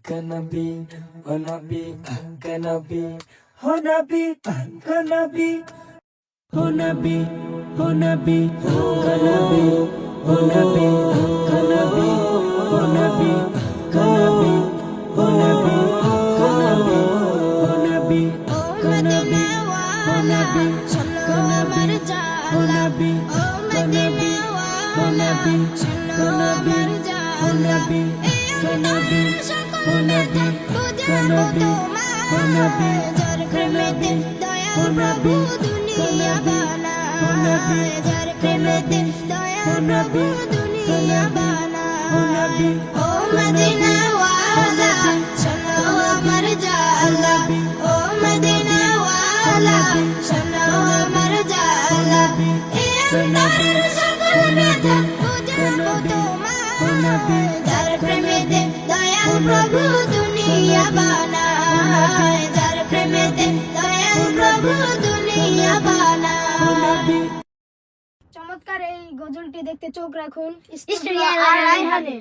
Nabi, oh Nabi, Nabi, oh Nabi, Nabi, oh Nabi, oh Nabi, Nabi, oh Nabi, Nabi, oh Nabi, Nabi, oh Nabi, Nabi, oh Nabi, Nabi, oh Nabi, Nabi, oh Nabi, oh Nabi, Nabi, oh Nabi, Nabi, oh Nabi, Nabi, oh Nabi, যার প্রেমেতে দয়াল প্রভু দুনিয়া বানায়, যার প্রেমেতে দয়াল প্রভু দুনিয়া বানায়। ও মদিনা ওয়ালা শোনো আমার জালা, ও মদিনা ওয়ালা শোনো আমার জালা, এই অন্তরের সকল ব্যথা বুঝাবো তোমায়, যার প্রেমেতে দয়াল প্রভু দুনিয়া বানায়, যার প্রেমেতে দয়াল প্রভু দুনিয়া বানায়। চমৎকার এই গজলটি দেখতে চোখ রাখুন স্টুডিও আর রায়হানে।